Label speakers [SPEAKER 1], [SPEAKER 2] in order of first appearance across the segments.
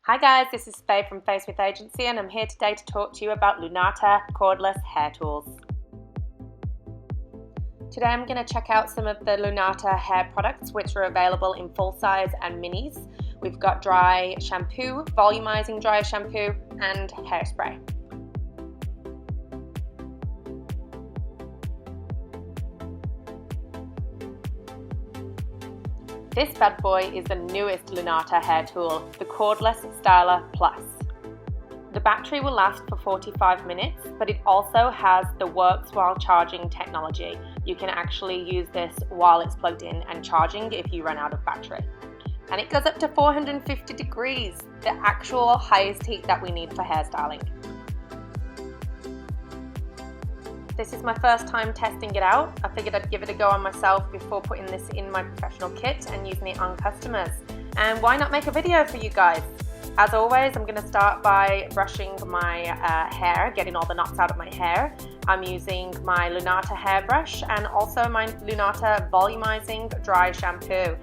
[SPEAKER 1] Hi guys, this is Faye from Faye Smith Agency and I'm here today to talk to you about Lunata Cordless Hair Tools. Today I'm going to check out some of the Lunata hair products which are available in full size and minis. We've got dry shampoo, volumizing dry shampoo and hairspray. This bad boy is the newest Lunata hair tool, the Cordless Styler Plus. The battery will last for 45 minutes, but it also has the works while charging technology. You can actually use this while it's plugged in and charging if you run out of battery. And it goes up to 450 degrees, the actual highest heat that we need for hairstyling. This is my first time testing it out. I figured I'd give it a go on myself before putting this in my professional kit and using it on customers. And why not make a video for you guys? As always, I'm going to start by brushing my hair, getting all the knots out of my hair. I'm using my Lunata hairbrush and also my Lunata volumizing dry shampoo.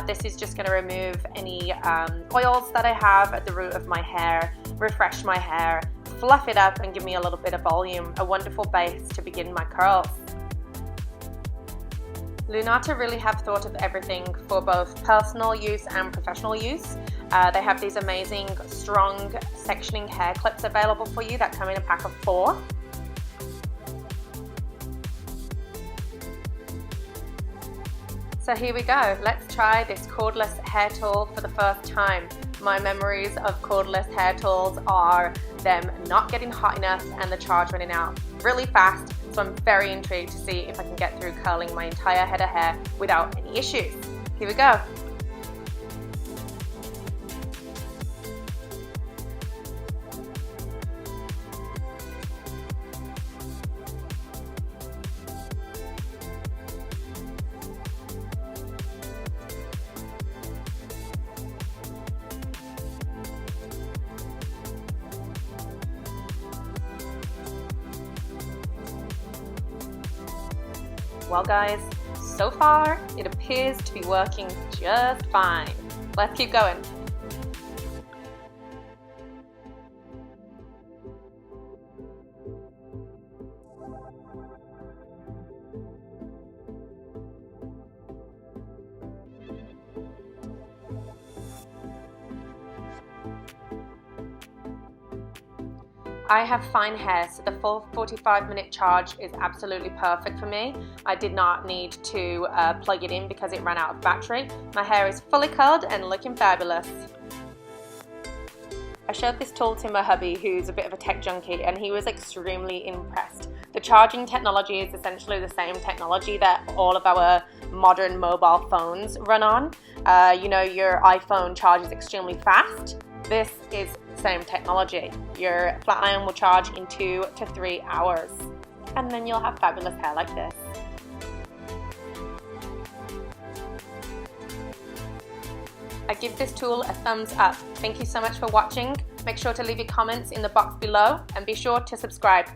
[SPEAKER 1] This is just going to remove any oils that I have at the root of my hair, refresh my hair, fluff it up and give me a little bit of volume, a wonderful base to begin my curls. Lunata really have thought of everything for both personal use and professional use. They have these amazing strong sectioning hair clips available for you that come in a pack of 4. So here we go, let's try this cordless hair tool for the first time. My memories of cordless hair tools are them not getting hot enough and the charge running out really fast, so I'm very intrigued to see if I can get through curling my entire head of hair without any issues. Here we go. Well guys, so far it appears to be working just fine. Let's keep going. I have fine hair, so the full 45-minute charge is absolutely perfect for me. I did not need to plug it in because it ran out of battery. My hair is fully curled and looking fabulous. I showed this tool to my hubby, who's a bit of a tech junkie, and he was extremely impressed. The charging technology is essentially the same technology that all of our modern mobile phones run on. You know, your iPhone charges extremely fast. This is the same technology. Your flat iron will charge in 2 to 3 hours, and then you'll have fabulous hair like this. I give this tool a thumbs up. Thank you so much for watching. Make sure to leave your comments in the box below and be sure to subscribe.